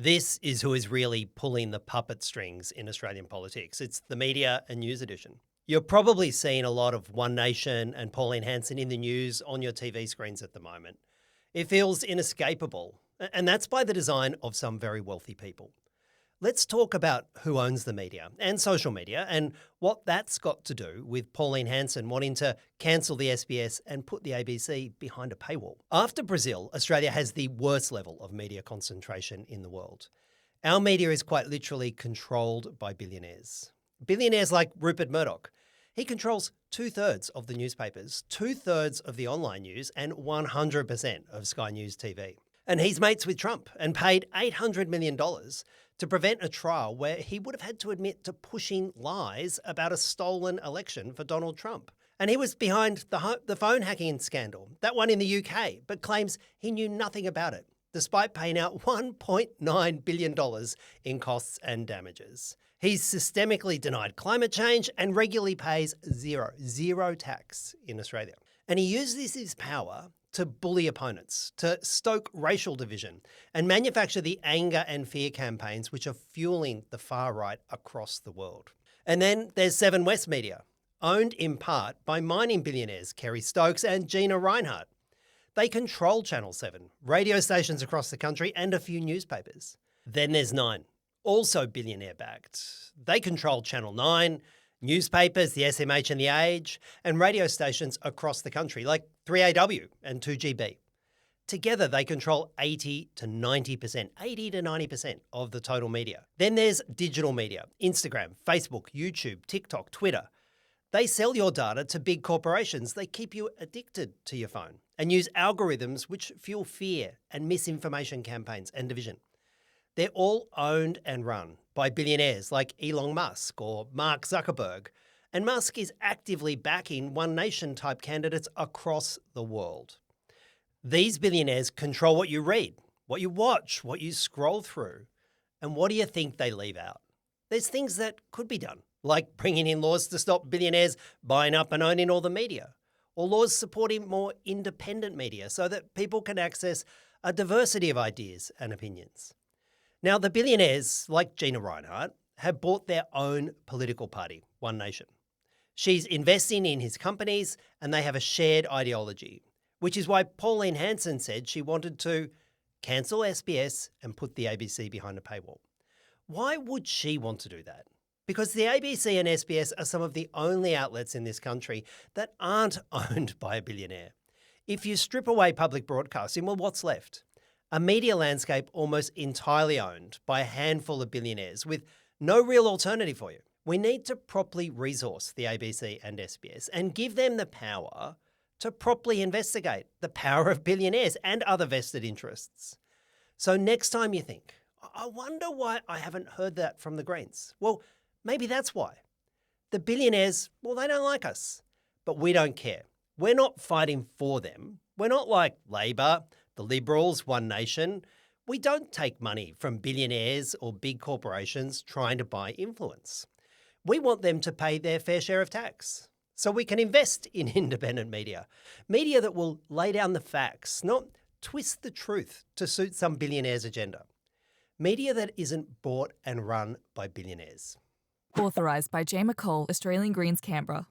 This is who is really pulling the puppet strings in Australian politics. It's the media and news edition. You're probably seeing a lot of One Nation and Pauline Hanson in the news on your TV screens at the moment. It feels inescapable, and that's by the design of some very wealthy people. Let's talk about who owns the media and social media and what that's got to do with Pauline Hanson wanting to cancel the SBS and put the ABC behind a paywall. After Brazil, Australia has the worst level of media concentration in the world. Our media is quite literally controlled by billionaires. Billionaires like Rupert Murdoch. He controls 2/3 of the newspapers, 2/3 of the online news, and 100% of Sky News TV. And he's mates with Trump and paid $800 million to prevent a trial where he would have had to admit to pushing lies about a stolen election for Donald Trump. And he was behind the phone hacking scandal, that one in the UK, but claims he knew nothing about it, despite paying out $1.9 billion in costs and damages. He's systemically denied climate change and regularly pays zero tax in Australia. And he uses his power to bully opponents, to stoke racial division, and manufacture the anger and fear campaigns which are fueling the far right across the world. And then there's Seven West Media, owned in part by mining billionaires Kerry Stokes and Gina Rinehart. They control Channel 7, radio stations across the country, and a few newspapers. Then there's Nine, also billionaire-backed. They control Channel 9, newspapers, the SMH and the Age, and radio stations across the country, like 3AW and 2GB. Together, they control 80 to 90% of the total media. Then there's digital media, Instagram, Facebook, YouTube, TikTok, Twitter. They sell your data to big corporations. They keep you addicted to your phone and use algorithms which fuel fear and misinformation campaigns and division. They're all owned and run by billionaires like Elon Musk or Mark Zuckerberg, and Musk is actively backing One Nation type candidates across the world. These billionaires control what you read, what you watch, what you scroll through. And what do you think they leave out? There's things that could be done, like bringing in laws to stop billionaires buying up and owning all the media, or laws supporting more independent media so that people can access a diversity of ideas and opinions. Now, the billionaires, like Gina Rinehart, have bought their own political party, One Nation. She's investing in his companies and they have a shared ideology, which is why Pauline Hanson said she wanted to cancel SBS and put the ABC behind a paywall. Why would she want to do that? Because the ABC and SBS are some of the only outlets in this country that aren't owned by a billionaire. If you strip away public broadcasting, well, what's left? A media landscape almost entirely owned by a handful of billionaires with no real alternative for you. We need to properly resource the ABC and SBS and give them the power to properly investigate the power of billionaires and other vested interests. So next time you think, I wonder why I haven't heard that from the Greens. Well, maybe that's why. The billionaires, well, they don't like us, but we don't care. We're not fighting for them. We're not like Labor, the Liberals, One Nation. We don't take money from billionaires or big corporations trying to buy influence. We want them to pay their fair share of tax so we can invest in independent media that will lay down the facts, not twist the truth to suit some billionaire's agenda. Media that isn't bought and run by billionaires. Authorised by J. McCall, Australian Greens, Canberra.